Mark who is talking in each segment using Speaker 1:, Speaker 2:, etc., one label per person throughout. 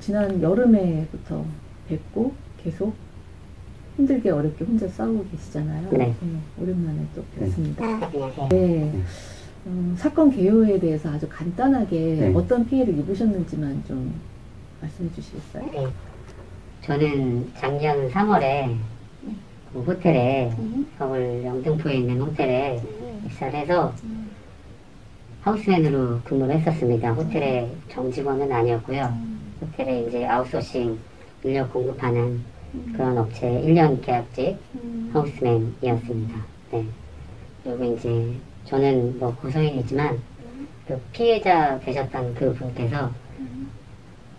Speaker 1: 지난 여름에부터 뵙고 계속 힘들게 어렵게 혼자 싸우고 계시잖아요.
Speaker 2: 네.
Speaker 1: 오랜만에 또 뵙습니다.
Speaker 2: 안녕하세요.
Speaker 1: 네. 사건 개요에 대해서 아주 간단하게
Speaker 3: 네.
Speaker 1: 어떤 피해를 입으셨는지만 좀 말씀해 주시겠어요?
Speaker 2: 네. 저는 작년 3월에 그 호텔에 서울 영등포에 있는 호텔에 입사를 해서 하우스맨으로 근무를 했었습니다. 호텔의 정직원은 아니었고요. 호텔에 이제 아웃소싱 인력 공급하는 그런 업체 1년 계약직 하우스맨이었습니다. 네. 그리고 이제 저는 뭐 고성인이지만 그 피해자 되셨던 그 분께서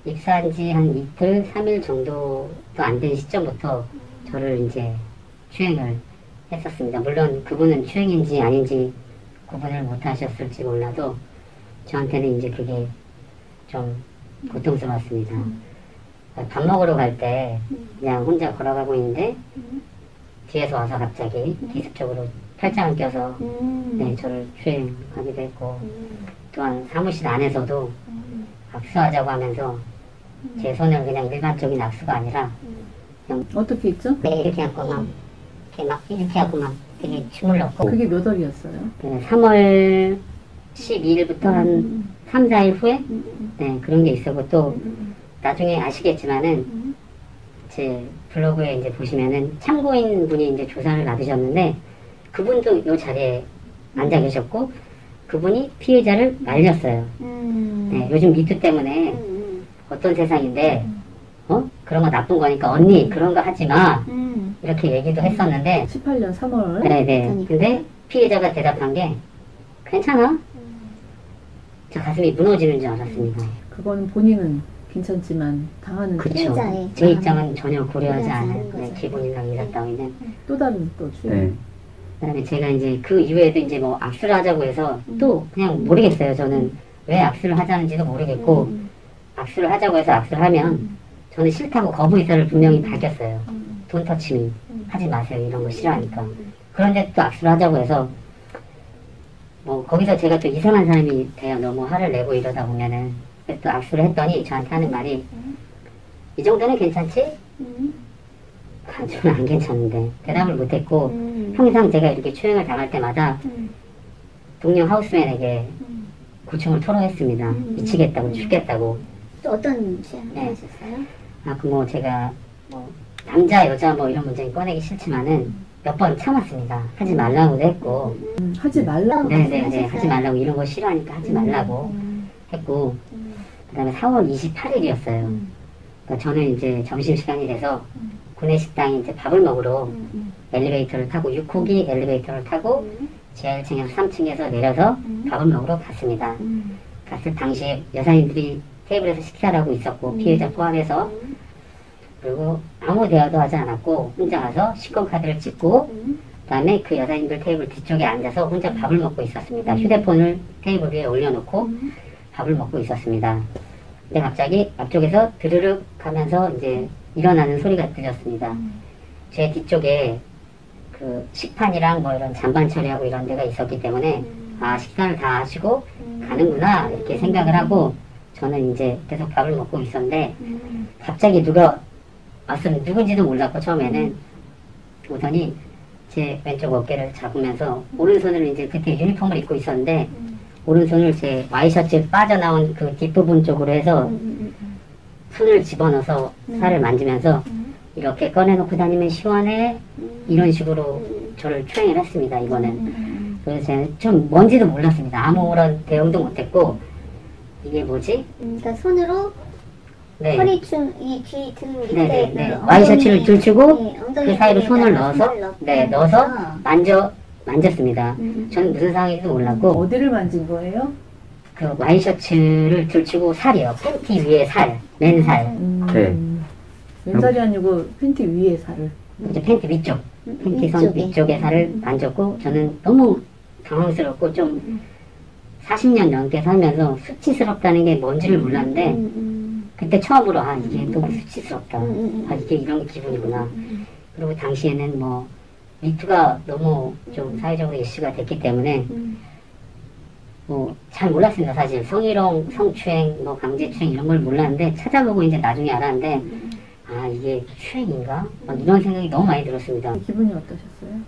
Speaker 2: 입사한 지 한 이틀, 3일 정도도 안 된 시점부터 저를 이제 추행을 했었습니다. 물론 그분은 추행인지 아닌지 구분을 못 하셨을지 몰라도 저한테는 이제 그게 좀 고통스러웠습니다. 밥 먹으러 갈 때 그냥 혼자 걸어가고 있는데 뒤에서 와서 갑자기 기습적으로 팔짱을 껴서 네, 저를 추행하기도 했고 또한 사무실 안에서도 악수하자고 하면서 제 손을 그냥 일반적인 악수가 아니라 그냥
Speaker 1: 어떻게 했죠?
Speaker 2: 네, 이렇게 하고 막 이렇게 하고 막 되게 춤을 넣고
Speaker 1: 그게 몇 월이었어요?
Speaker 2: 네, 3월 12일부터 한 3, 4일 후에 네, 그런 게 있었고 또 나중에 아시겠지만은 제 블로그에 이제 보시면은 참고인 분이 이제 조사를 받으셨는데 그분도 이 자리에 앉아 계셨고 그분이 피해자를 말렸어요. 네, 요즘 미투 때문에 어떤 세상인데 그런 거 나쁜 거니까 언니 그런 거 하지 마 이렇게 얘기도 했었는데
Speaker 1: 18년 3월.
Speaker 2: 네네. 근데 피해자가 대답한 게 괜찮아. 저 가슴이 무너지는 줄 알았습니다.
Speaker 1: 그거는 본인은 괜찮지만 당하는
Speaker 2: 그렇죠. 제 입장은 전혀 고려하지 않은 네, 기분이나 이런 따위는
Speaker 1: 또 다른 또 추행.
Speaker 3: 네.
Speaker 2: 그다음에 제가 이제 그 이후에도 이제 뭐 악수를 하자고 해서 또 그냥 모르겠어요. 저는 왜 악수를 하자는지도 모르겠고 악수를 하자고 해서 악수를 하면 저는 싫다고 거부 의사를 분명히 밝혔어요. 돈 터치미 하지 마세요. 이런 거 싫어하니까. 그런데 또 악수를 하자고 해서 뭐 거기서 제가 또 이상한 사람이 돼요. 너무 화를 내고 이러다 보면은 그래서 또 악수를 했더니 저한테 하는 말이 이 정도는 괜찮지? 저는 안 괜찮은데 대답을 못했고 항상 제가 이렇게 추행을 당할 때마다 동료 하우스맨에게 고충을 토로했습니다. 미치겠다고 죽겠다고.
Speaker 4: 또 어떤 취향을
Speaker 2: 네.
Speaker 4: 하셨어요?
Speaker 2: 그 뭐 제가 뭐 남자 여자 뭐 이런 문제는 꺼내기 싫지만은 몇 번 참았습니다. 하지 말라고도 했고
Speaker 1: 하지 말라고.
Speaker 2: 네네네 하지 말라고 이런 거 싫어하니까 하지 말라고 했고 그 다음에 4월 28일이었어요. 그러니까 저는 이제 점심시간이 돼서 구내식당에 이제 밥을 먹으러 엘리베이터를 타고 6호기 엘리베이터를 타고 지하 1층에서 3층에서 내려서 밥을 먹으러 갔습니다. 갔을 당시에 여사님들이 테이블에서 식사를 하고 있었고 피해자 포함해서 그리고 아무 대화도 하지 않았고 혼자 가서 식권카드를 찍고 그 다음에 그 여사님들 테이블 뒤쪽에 앉아서 혼자 밥을 먹고 있었습니다. 휴대폰을 테이블 위에 올려놓고 밥을 먹고 있었습니다. 근데 갑자기 앞쪽에서 드르륵 하면서 이제 일어나는 소리가 들렸습니다. 제 뒤쪽에 그 식판이랑 뭐 이런 잔반 처리하고 이런 데가 있었기 때문에 아 식사를 다 하시고 가는구나 이렇게 생각을 하고 저는 이제 계속 밥을 먹고 있었는데 갑자기 누가 왔으면 누군지도 몰랐고 처음에는 오더니 제 왼쪽 어깨를 잡으면서 오른손을 이제 그때 유니폼을 입고 있었는데 오른손을 제 와이셔츠 빠져나온 그 뒷부분 쪽으로 해서 손을 집어넣어서 살을 만지면서 이렇게 꺼내놓고 다니면 시원해 이런 식으로 저를 추행을 했습니다. 이거는 그래서 제가 좀 뭔지도 몰랐습니다. 아무런 대응도 못했고 이게 뭐지?
Speaker 4: 그러니까 손으로
Speaker 2: 네.
Speaker 4: 허리춤 이 귀 등 밑에
Speaker 2: 네네네.
Speaker 4: 그
Speaker 2: 와이셔츠를 들추고
Speaker 4: 엉덩이
Speaker 2: 그 사이로 손을
Speaker 4: 쪽에다가
Speaker 2: 넣어서
Speaker 4: 손을 넣고
Speaker 2: 네 넣어서 만졌습니다. 저는 무슨 상황인지도 몰랐고
Speaker 1: 어디를 만진 거예요?
Speaker 2: 그 와이셔츠를 들추고 살이요. 팬티 위에 살, 맨살.
Speaker 3: 네.
Speaker 1: 왼살이 아니고 팬티 위에 살을.
Speaker 2: 이제 팬티 위쪽, 팬티 손
Speaker 4: 위쪽에.
Speaker 2: 위쪽에 살을 만졌고 저는 너무 당황스럽고 좀 40년 넘게 살면서 수치스럽다는 게 뭔지를 몰랐는데 그때 처음으로 아 이게 너무 수치스럽다. 아 이게 이런 기분이구나. 그리고 당시에는 뭐 미투가 너무 좀 사회적으로 이슈가 됐기 때문에 뭐 잘 몰랐습니다. 사실 성희롱, 성추행, 뭐 강제추행 이런 걸 몰랐는데 찾아보고 이제 나중에 알았는데 아 이게 추행인가? 이런 생각이 너무 많이 들었습니다.
Speaker 1: 기분이 어떠셨어요?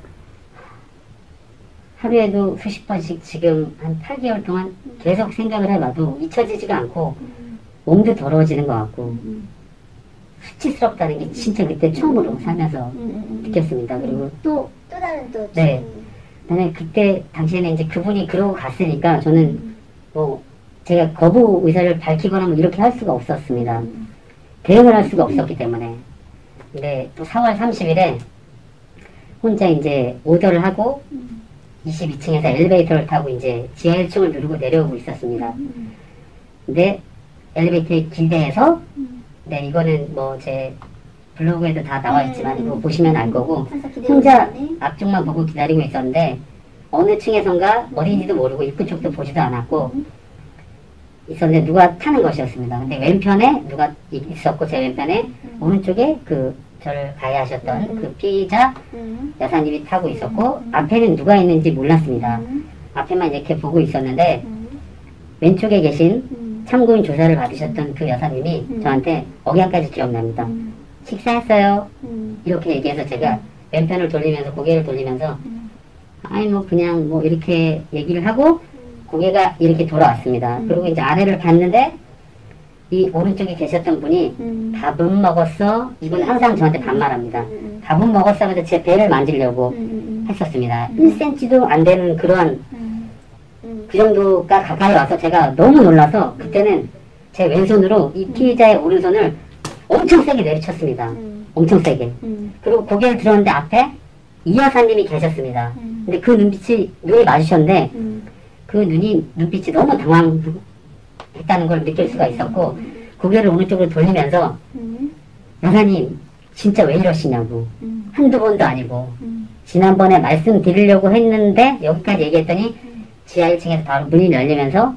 Speaker 2: 하루에도 수십 번씩 지금 한 8개월 동안 계속 생각을 해봐도 잊혀지지가 않고 몸도 더러워지는 것 같고 수치스럽다는 게 진짜 그때 처음으로 살면서 느꼈습니다. 그리고
Speaker 4: 또 다른 또
Speaker 2: 네. 그다음에 그때 당시에는 이제 그분이 그러고 갔으니까 저는 뭐 제가 거부 의사를 밝히거나 뭐 이렇게 할 수가 없었습니다. 대응을 할 수가 없었기 때문에. 근데 또 4월 30일에 혼자 이제 오더를 하고 22층에서 엘리베이터를 타고 이제 지하 1층을 누르고 내려오고 있었습니다. 근데 엘리베이터에 기대해서 네 이거는 뭐 제 블로그에도 다 나와 있지만 이거 보시면 알 거고 혼자 앞쪽만 보고 기다리고 있었는데 어느 층에선가 어딘지도 모르고 입구 쪽도 보지도 않았고 있었는데 누가 타는 것이었습니다. 근데 왼편에 누가 있었고 제 왼편에 오른쪽에 그 저를 가해하셨던 그 피의자 여사님이 타고 있었고 앞에는 누가 있는지 몰랐습니다. 앞에만 이렇게 보고 있었는데 왼쪽에 계신 참고인 조사를 받으셨던 그 여사님이 저한테 억양까지 기억납니다. 식사했어요? 이렇게 얘기해서 제가 왼편을 돌리면서 고개를 돌리면서 아니 뭐 그냥 뭐 이렇게 얘기를 하고 고개가 이렇게 돌아왔습니다. 그리고 이제 아래를 봤는데 이 오른쪽에 계셨던 분이 밥은 먹었어? 이분 항상 저한테 반말합니다. 밥은 먹었어? 하면서 제 배를 만지려고 했었습니다. 1cm도 안 되는 그러한 그 정도가 가까이 와서 제가 너무 놀라서 그때는 제 왼손으로 이 피의자의 오른손을 엄청 세게 내리쳤습니다. 엄청 세게. 그리고 고개를 들었는데 앞에 이 여사님이 계셨습니다. 근데 그 눈이 마주쳤는데 그 눈빛이 너무 당황했다는 걸 느낄 수가 있었고 고개를 오른쪽으로 돌리면서 여사님 진짜 왜 이러시냐고 한두 번도 아니고 지난번에 말씀드리려고 했는데 여기까지 얘기했더니 지하 1층에서 바로 문이 열리면서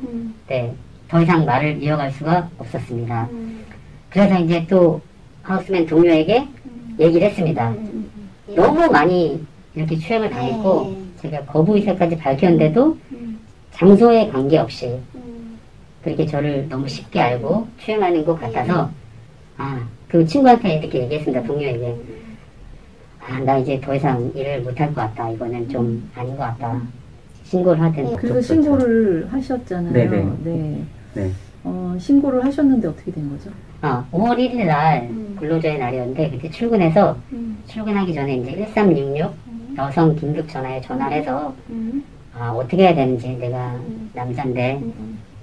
Speaker 2: 네, 더 이상 말을 이어갈 수가 없었습니다. 그래서 이제 또 하우스맨 동료에게 얘기를 했습니다. 너무 많이 이렇게 추행을 당했고 제가 거부 의사까지 밝혔는데도 장소에 관계없이 그렇게 저를 너무 쉽게 알고 추행하는 것 같아서 그 친구한테 이렇게 얘기했습니다. 동료에게 나 이제 더 이상 일을 못할 것 같다. 이거는 좀 아닌 것 같다. 신고를 하든.
Speaker 1: 그래서 신고를 하셨잖아요.
Speaker 2: 네네.
Speaker 1: 네.
Speaker 2: 네.
Speaker 1: 신고를 하셨는데 어떻게 된 거죠?
Speaker 2: 5월 1일 날 근로자의 날이었는데 그때 출근해서 출근하기 전에 이제 1366 여성 긴급 전화에 전화를 해서 어떻게 해야 되는지 내가 남잔데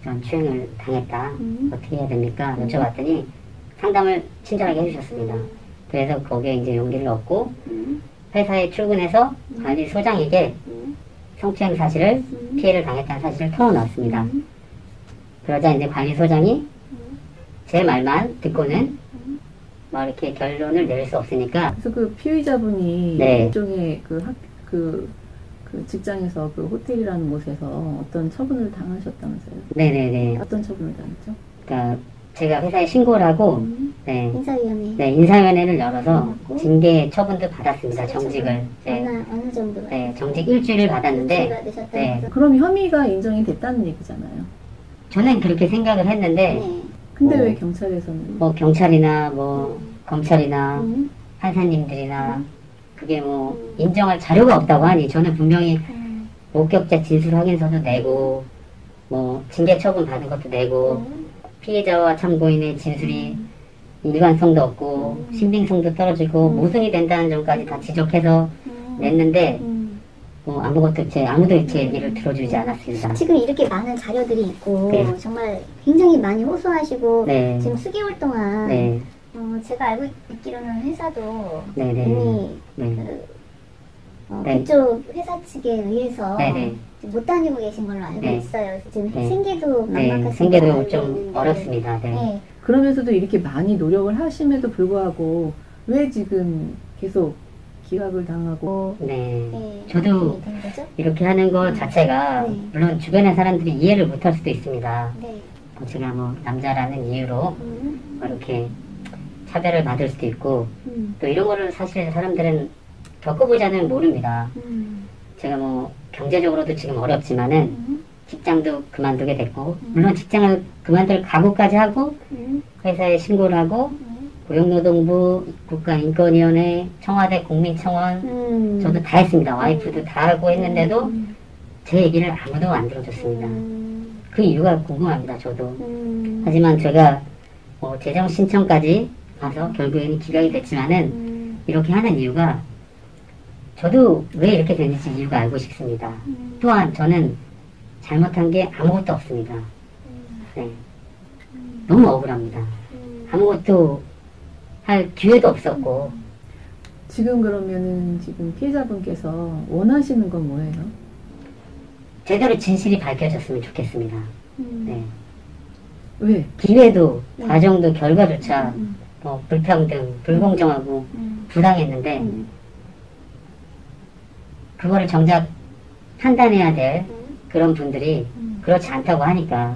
Speaker 2: 전 추행을 당했다. 어떻게 해야 됩니까? 여쭤봤더니 상담을 친절하게 해주셨습니다. 그래서 거기에 이제 용기를 얻고 회사에 출근해서 관리소장에게 성추행 사실을 피해를 당했다는 사실을 털어놨습니다. 그러자 이제 관리소장이 제 말만 듣고는 뭐 이렇게 결론을 내릴 수 없으니까
Speaker 1: 그래서 그 피의자분이
Speaker 2: 네.
Speaker 1: 일종의 그 직장에서 그 호텔이라는 곳에서 어떤 처분을 당하셨다면서요?
Speaker 2: 네네네.
Speaker 1: 어떤 처분을 당했죠?
Speaker 2: 그러니까 제가 회사에 신고를 하고 네.
Speaker 4: 인사위원회.
Speaker 2: 네, 인사위원회를 열어서 징계 처분도 받았습니다. 정직을. 네.
Speaker 4: 어느 정도?
Speaker 2: 네, 정직 일주일을 받았는데 네.
Speaker 1: 그럼 혐의가 인정이 됐다는 얘기잖아요.
Speaker 2: 저는 그렇게 생각을 했는데
Speaker 4: 네.
Speaker 1: 근데 왜 경찰에서는?
Speaker 2: 뭐 경찰이나 뭐 검찰이나 판사님들이나 그게 뭐 인정할 자료가 없다고 하니 저는 분명히 목격자 진술 확인서도 내고 뭐 징계 처분 받은 것도 내고 피해자와 참고인의 진술이 일관성도 없고 신빙성도 떨어지고 모순이 된다는 점까지 다 지적해서 냈는데 뭐 아무도 제 얘기를 들어주지 않았습니다.
Speaker 4: 지금 이렇게 많은 자료들이 있고
Speaker 2: 네.
Speaker 4: 정말 굉장히 많이 호소하시고
Speaker 2: 네.
Speaker 4: 지금 수개월 동안
Speaker 2: 네.
Speaker 4: 제가 알고 있기로는 회사도
Speaker 2: 네네.
Speaker 4: 이미
Speaker 2: 네.
Speaker 4: 네. 그쪽 회사 측에 의해서
Speaker 2: 네네.
Speaker 4: 못 다니고 계신 걸로 알고
Speaker 2: 네.
Speaker 4: 있어요. 지금
Speaker 2: 네.
Speaker 4: 생계도
Speaker 2: 네,
Speaker 4: 막막하신 걸로
Speaker 2: 생계도
Speaker 4: 알고
Speaker 2: 좀
Speaker 4: 있는데.
Speaker 2: 어렵습니다. 네.
Speaker 4: 네.
Speaker 1: 그러면서도 이렇게 많이 노력을 하심에도 불구하고 왜 지금 계속 기각을 당하고
Speaker 2: 네.
Speaker 4: 네.
Speaker 2: 저도
Speaker 4: 된 거죠?
Speaker 2: 이렇게 하는 것 자체가
Speaker 4: 네.
Speaker 2: 물론 주변의 사람들이 이해를 못할 수도 있습니다.
Speaker 4: 네.
Speaker 2: 제가 뭐 남자라는 이유로 뭐 이렇게 차별을 받을 수도 있고 또 이런 거를 사실 사람들은 겪어보자는 모릅니다. 제가 뭐 경제적으로도 지금 어렵지만은 직장도 그만두게 됐고, 물론 직장을 그만둘 각오까지 하고, 회사에 신고를 하고, 고용노동부, 국가인권위원회, 청와대 국민청원, 저도 다 했습니다. 와이프도 다 하고 했는데도 제 얘기를 아무도 안 들어줬습니다. 그 이유가 궁금합니다, 저도. 하지만 제가 뭐 재정 신청까지 가서 결국에는 기각이 됐지만은 이렇게 하는 이유가 저도 왜 이렇게 됐는지 이유가 알고 싶습니다. 또한 저는 잘못한 게 아무것도 없습니다. 네. 너무 억울합니다. 아무것도 할 기회도 없었고.
Speaker 1: 지금 그러면은 지금 피해자분께서 원하시는 건 뭐예요?
Speaker 2: 제대로 진실이 밝혀졌으면 좋겠습니다. 네.
Speaker 1: 왜?
Speaker 2: 기회도 과정도 결과조차 불평등, 불공정하고 부당했는데 그거를 정작 판단해야 될 그런 분들이 그렇지 않다고 하니까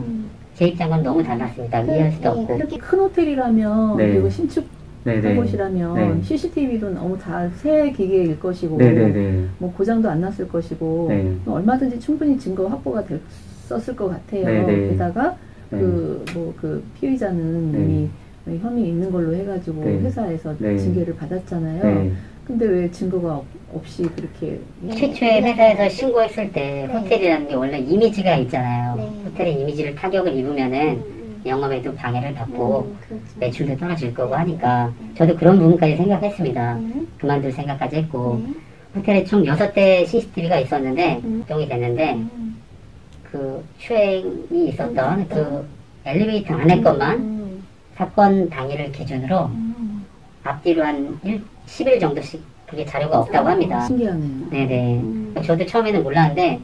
Speaker 2: 제 입장은 너무 달랐습니다. 이해할 수도 없고.
Speaker 1: 그렇게 큰 호텔이라면
Speaker 3: 네.
Speaker 1: 그리고 신축
Speaker 3: 네네.
Speaker 1: 곳이라면
Speaker 3: 네.
Speaker 1: CCTV도 너무 잘 새 기계일 것이고
Speaker 3: 네네네.
Speaker 1: 뭐 고장도 안 났을 것이고
Speaker 3: 네.
Speaker 1: 얼마든지 충분히 증거 확보가 됐었을 것 같아요.
Speaker 3: 네네.
Speaker 1: 게다가
Speaker 3: 네.
Speaker 1: 그 피의자는
Speaker 3: 네.
Speaker 1: 이미 혐의 있는 걸로 해가지고
Speaker 3: 네.
Speaker 1: 회사에서
Speaker 3: 네.
Speaker 1: 징계를 받았잖아요.
Speaker 3: 네.
Speaker 1: 근데 왜 증거가 없이 그렇게
Speaker 2: 최초에 회사에서 신고했을 때 호텔이라는 게 원래 이미지가 있잖아요.
Speaker 4: 네.
Speaker 2: 호텔의 이미지를 타격을 입으면은 영업에도 방해를 받고
Speaker 4: 그렇죠.
Speaker 2: 매출도 떨어질 거고 하니까 저도 그런 부분까지 생각했습니다. 그만둘 생각까지 했고 호텔에 총 6대 CCTV가 있었는데 적용이 됐는데 그 추행이 있었던 그 엘리베이터 안에 것만 사건 당일을 기준으로 앞뒤로 한 10일 정도씩 그게 자료가 없다고 합니다.
Speaker 1: 신기하네요.
Speaker 2: 네네. 저도 처음에는 몰랐는데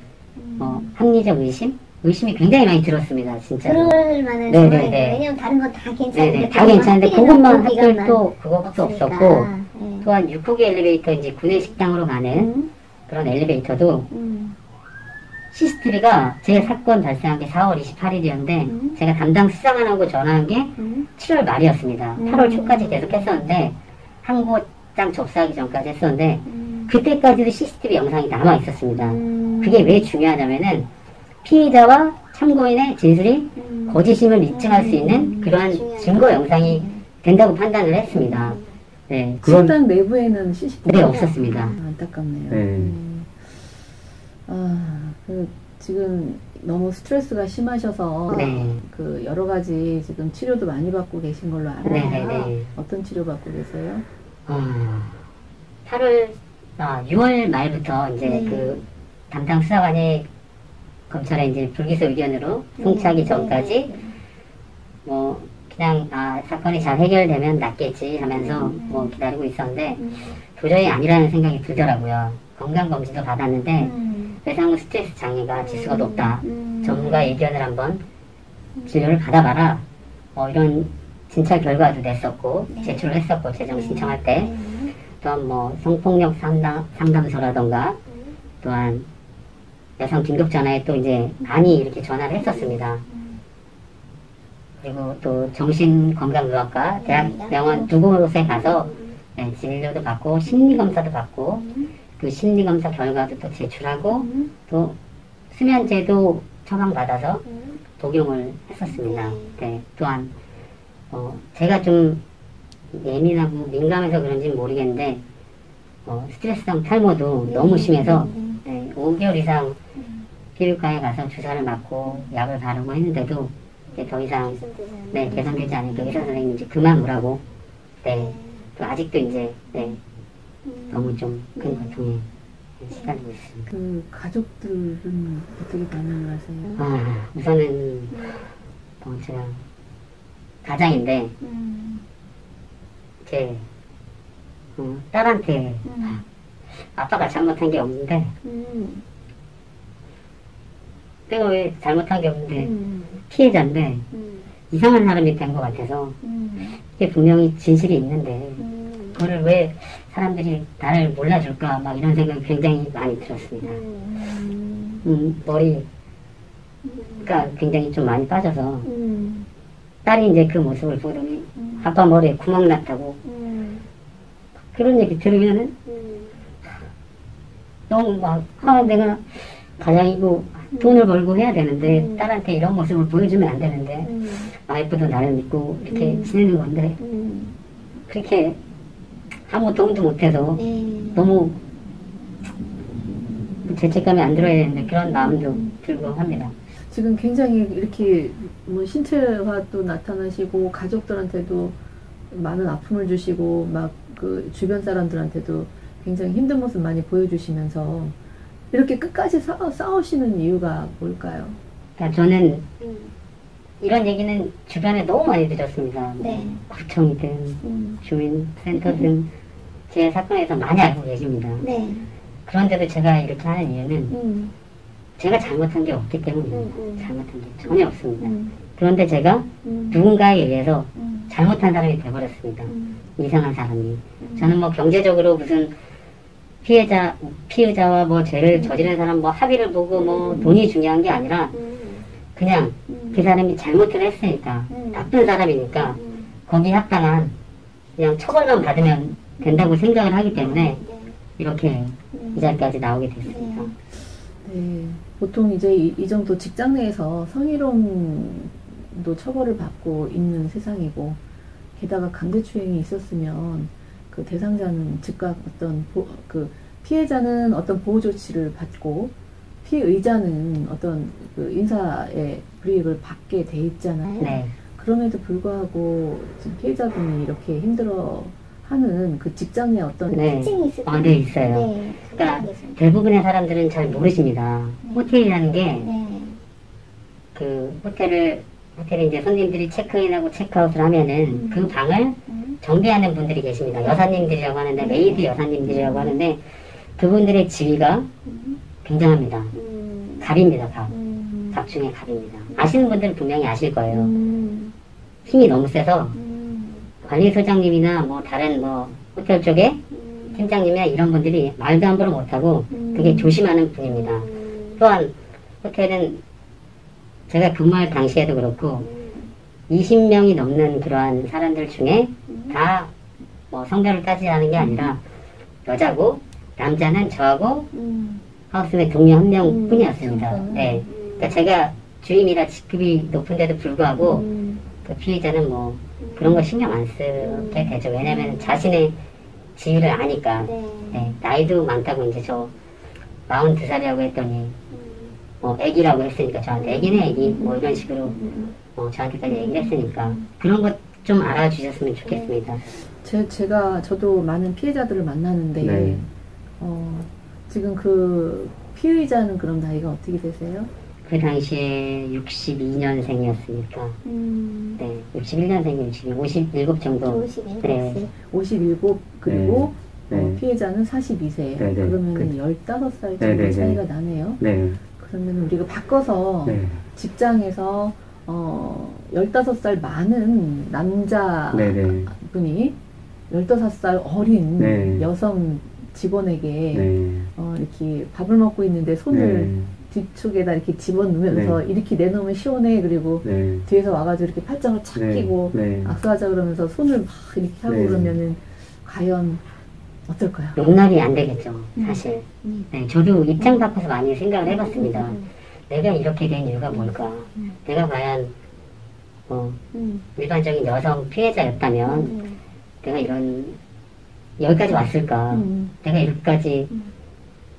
Speaker 2: 합리적 의심이 굉장히 많이 들었습니다. 진짜.
Speaker 4: 그럴 만한
Speaker 2: 네네네.
Speaker 4: 상황이에요. 왜냐면 다른 건 다 괜찮은데
Speaker 2: 네네. 다 괜찮은데 그것만
Speaker 4: 하필
Speaker 2: 하필 또 그것도
Speaker 4: 없으니까.
Speaker 2: 없었고
Speaker 4: 네.
Speaker 2: 또한 육국의 엘리베이터 이제 구내식당으로 가는 그런 엘리베이터도 CCTV가 제 사건 발생한 게 4월 28일이었는데 제가 담당 수사관하고 전화한 게 7월 말이었습니다. 8월 초까지 계속 했었는데 항고장 접수하기 전까지 했었는데 그때까지도 CCTV 영상이 남아 있었습니다. 그게 왜 중요하냐면은 피의자와 참고인의 진술이 거짓임을 입증할 수 있는 그러한 증거 영상이 된다고 판단을 했습니다. 네, 그건
Speaker 1: 식당 내부에는 CCTV가
Speaker 2: 네, 없었습니다.
Speaker 1: 안타깝네요.
Speaker 3: 네.
Speaker 1: 지금 너무 스트레스가 심하셔서
Speaker 2: 네.
Speaker 1: 그 여러 가지 지금 치료도 많이 받고 계신 걸로 알아요.
Speaker 2: 네네네.
Speaker 1: 어떤 치료 받고 계세요?
Speaker 2: 6월 말부터 이제
Speaker 4: 네.
Speaker 2: 그 담당 수사관이 검찰에 이제 불기소 의견으로 송치하기 전까지 뭐 그냥 사건이 잘 해결되면 낫겠지 하면서 뭐 기다리고 있었는데 도저히 아니라는 생각이 들더라고요. 건강검진도 받았는데 외상후 스트레스 장애가 지수가 높다. 전문가 의견을 한번 진료를 받아봐라. 이런 진찰 결과도 냈었고 제출을 했었고 재정 신청할 때 또한 뭐 성폭력 상담소라던가 또한 여성 긴급 전화에 또 이제 많이 이렇게 전화를 했었습니다. 그리고 또 정신건강의학과 대학병원 두 곳에 가서 진료도 받고 심리검사도 받고 그 심리검사 결과도 또 제출하고 또 수면제도 처방받아서 복용을 했었습니다. 네, 또한 제가 좀 예민하고 민감해서 그런지는 모르겠는데 스트레스성 탈모도 너무 심해서 5개월 이상 피부과에 가서 주사를 맞고 약을 바르고 했는데도 이제 더 이상 개선되지 않으니까 의사 선생님이 이제 그만 오라고 또 아직도 이제 너무 좀 큰 고통에 시달리고 있습니다.
Speaker 1: 그 가족들은 어떻게 반응을 하세요?
Speaker 2: 우선은 제가 가장인데 제 딸한테 아빠가 잘못한 게 없는데 내가 왜 잘못한 게 없는데 피해자인데 이상한 사람이 된 것 같아서 이게 분명히 진실이 있는데 그거를 왜 사람들이 나를 몰라줄까 막 이런 생각이 굉장히 많이 들었습니다. 머리가 굉장히 좀 많이 빠져서 딸이 이제 그 모습을 보더니 아빠 머리에 구멍 났다고 그런 얘기 들으면은 너무 막 내가 가장이고 돈을 벌고 해야 되는데 딸한테 이런 모습을 보여주면 안 되는데 와이프도 나를 믿고 이렇게 지내는 건데 그렇게 아무 도움도 못해서 너무 죄책감이 안 들어야 되는데 그런 마음도 들고 합니다.
Speaker 1: 지금 굉장히 이렇게 뭐 신체화도 나타나시고 가족들한테도 많은 아픔을 주시고 막 그 주변 사람들한테도 굉장히 힘든 모습 많이 보여주시면서 이렇게 끝까지 싸우시는 이유가 뭘까요?
Speaker 2: 그러니까 저는 이런 얘기는 주변에 너무 많이 들었습니다.
Speaker 4: 네.
Speaker 2: 구청이든 주민센터든 제 사건에서 많이 알고 계십니다.
Speaker 4: 네.
Speaker 2: 그런데도 제가 이렇게 하는 이유는 제가 잘못한 게 없기 때문입니다. 잘못한 게 전혀 없습니다. 그런데 제가 누군가에 의해서 잘못한 사람이 돼버렸습니다. 이상한 사람이. 저는 뭐 경제적으로 무슨 피해자와 뭐 죄를 저지른 사람 뭐 합의를 보고 뭐 돈이 중요한 게 아니라 그냥 그 사람이 잘못을 했으니까 나쁜 사람이니까 거기에 합당한 그냥 처벌만 받으면 된다고 생각을 하기 때문에 이렇게 이 자리까지 나오게 됐습니다.
Speaker 1: 네, 보통 이제 이 정도 직장 내에서 성희롱도 처벌을 받고 있는 세상이고 게다가 강제추행이 있었으면 그 대상자는 즉각 어떤 그 피해자는 어떤 보호 조치를 받고 피의자는 어떤 그 인사의 불이익을 받게 돼 있잖아요.
Speaker 2: 네.
Speaker 1: 그럼에도 불구하고 지금 피해자분이 이렇게 힘들어하는 그 직장 내 어떤
Speaker 4: 특징이 있을
Speaker 2: 네, 있어요.
Speaker 4: 네.
Speaker 2: 그러니까 대부분의 사람들은 잘 모르십니다. 호텔이라는 게 그 호텔에 이제 손님들이 체크인하고 체크아웃을 하면은 그 방을 정비하는 분들이 계십니다. 여사님들이라고 하는데 메이드 여사님들이라고 하는데 그분들의 지위가 굉장합니다. 갑입니다. 갑 중에 갑입니다. 아시는 분들은 분명히 아실 거예요. 힘이 너무 세서 관리소장님이나 뭐 다른 뭐 호텔 쪽에 팀장님이나 이런 분들이 말도 함부로 못하고 되게 조심하는 분입니다. 또한 호텔은 제가 근무할 당시에도 그렇고 20명이 넘는 그러한 사람들 중에 다 뭐 성별을 따지라는 게 아니라 여자고 남자는 저하고 하우스메이트 동료 한 명 뿐이었습니다. 네. 그러니까 제가 주임이라 직급이 높은데도 불구하고 그 피해자는 뭐 그런 거 신경 안 쓰게 되죠. 왜냐면 자신의 지위를 아니까. 네. 나이도 많다고 이제 저 42살이라고 했더니 애기라고 했으니까 저한테 애기네 애기 뭐 이런 식으로 저한테까지 얘기를 했으니까 그런 것 좀 알아주셨으면 좋겠습니다.
Speaker 1: 저도 많은 피해자들을 만나는데
Speaker 2: 네.
Speaker 1: 지금 그 피의자는 그럼 나이가 어떻게 되세요?
Speaker 2: 그 당시에 62년생이었으니까 네, 61년생이 57 정도.
Speaker 4: 57.
Speaker 2: 네.
Speaker 1: 57 그리고
Speaker 2: 네.
Speaker 1: 피해자는 42세.
Speaker 2: 네, 네.
Speaker 1: 그러면 15살 정도
Speaker 2: 네, 네,
Speaker 1: 차이가
Speaker 2: 네.
Speaker 1: 나네요.
Speaker 2: 네.
Speaker 1: 그러면 우리가 바꿔서
Speaker 2: 네.
Speaker 1: 직장에서 15살 많은 남자분이 15살 어린
Speaker 2: 네.
Speaker 1: 여성 직원에게
Speaker 2: 네.
Speaker 1: 이렇게 밥을 먹고 있는데 손을
Speaker 2: 네.
Speaker 1: 뒤쪽에다 이렇게 집어넣으면서 이렇게 내놓으면 시원해. 그리고
Speaker 2: 네.
Speaker 1: 뒤에서 와가지고 이렇게 팔짱을 착
Speaker 2: 네.
Speaker 1: 끼고
Speaker 2: 네.
Speaker 1: 악수하자 그러면서 손을 막 이렇게 하고
Speaker 2: 네.
Speaker 1: 그러면은 과연 어떨까요?
Speaker 2: 용납이 안 되겠죠, 사실. 네, 저도 입장 바꿔서 많이 생각을 해봤습니다. 내가 이렇게 된 이유가 뭘까? 내가 과연 일반적인 여성 피해자였다면 내가 여기까지 왔을까? 내가 이렇게까지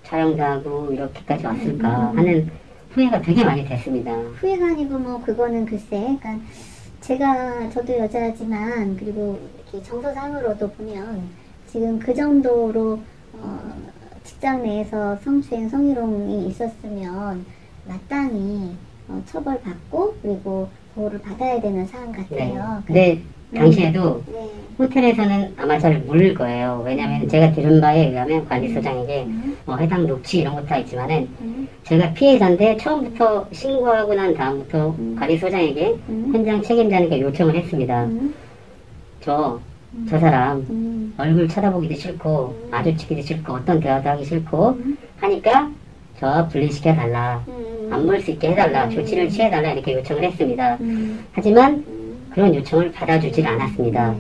Speaker 2: 촬영도 하고 이렇게까지 왔을까? 하는 후회가 되게 많이 됐습니다.
Speaker 4: 후회가 아니고 뭐 그거는 글쎄, 그러니까 저도 여자지만 그리고 이렇게 정서상으로도 보면 지금 그 정도로 직장 내에서 성추행, 성희롱이 있었으면 마땅히 처벌받고 그리고 보호를 받아야 되는 사안 같아요.
Speaker 2: 네. 근데 당시에도
Speaker 4: 네.
Speaker 2: 호텔에서는 아마 잘 모를 거예요. 왜냐하면 제가 들은 바에 의하면 관리소장에게 해당 녹취 이런 것도 다 있지만은 제가 피해자인데 처음부터 신고하고 난 다음부터 관리소장에게 현장 책임자니까 요청을 했습니다. 저 사람 얼굴 쳐다보기도 싫고 마주치기도 싫고 어떤 대화도 하기 싫고 하니까 저 분리시켜 달라. 안 볼 수 있게 해달라. 조치를 취해달라. 이렇게 요청을 했습니다. 하지만 그런 요청을 받아주질 않았습니다.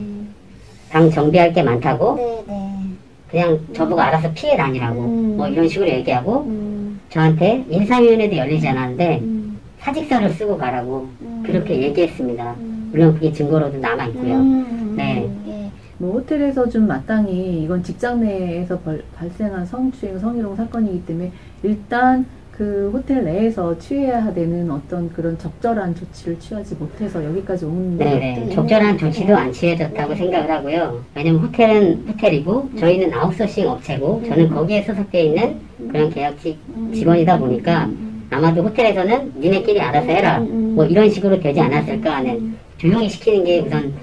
Speaker 2: 방 정비할 게 많다고 그냥 저보고 알아서 피해 다니라고 뭐 이런 식으로 얘기하고 저한테 인사위원회도 열리지 않았는데 사직서를 쓰고 가라고 그렇게 얘기했습니다. 물론 그게 증거로도 남아있고요. 네.
Speaker 4: 예.
Speaker 1: 뭐 호텔에서 좀 마땅히 이건 직장 내에서 발생한 성추행, 성희롱 사건이기 때문에 일단 그 호텔 내에서 취해야 되는 어떤 그런 적절한 조치를 취하지 못해서 여기까지 온
Speaker 2: 네네. 적절한 조치도 안 취해졌다고 생각을 하고요. 왜냐면 호텔은 호텔이고 저희는 아웃소싱 업체고 저는 거기에 소속되어 있는 그런 계약직 직원이다 보니까 아마도 호텔에서는 니네끼리 알아서 해라 뭐 이런 식으로 되지 않았을까 하는 조용히 시키는 게 우선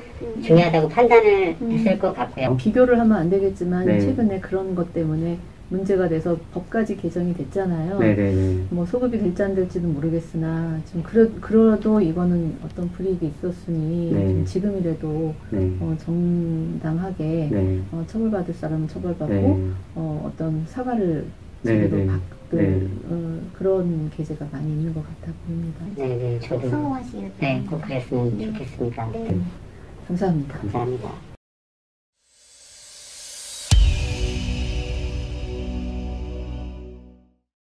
Speaker 2: 중요하다고 판단을 했을 것 같고요.
Speaker 1: 비교를 하면 안 되겠지만
Speaker 3: 네.
Speaker 1: 최근에 그런 것 때문에 문제가 돼서 법까지 개정이 됐잖아요.
Speaker 3: 네네네.
Speaker 1: 뭐 소급이 될지 안 될지는 모르겠으나 좀 그래도 이거는 어떤 불이익이 있었으니
Speaker 3: 네.
Speaker 1: 좀 지금이라도
Speaker 3: 네.
Speaker 1: 정당하게
Speaker 3: 네.
Speaker 1: 처벌받을 사람은 처벌받고
Speaker 3: 네.
Speaker 1: 어떤 사과를
Speaker 3: 네,
Speaker 1: 제대로
Speaker 3: 네.
Speaker 1: 받을
Speaker 3: 네.
Speaker 1: 그런 계제가 많이 있는 것 같아 보입니다.
Speaker 2: 네네. 저도
Speaker 4: 성공하시길
Speaker 2: 네, 꼭
Speaker 4: 바랍니다.
Speaker 2: 그랬으면 좋겠습니다.
Speaker 4: 네.
Speaker 1: 감사합니다.
Speaker 2: 감사합니다.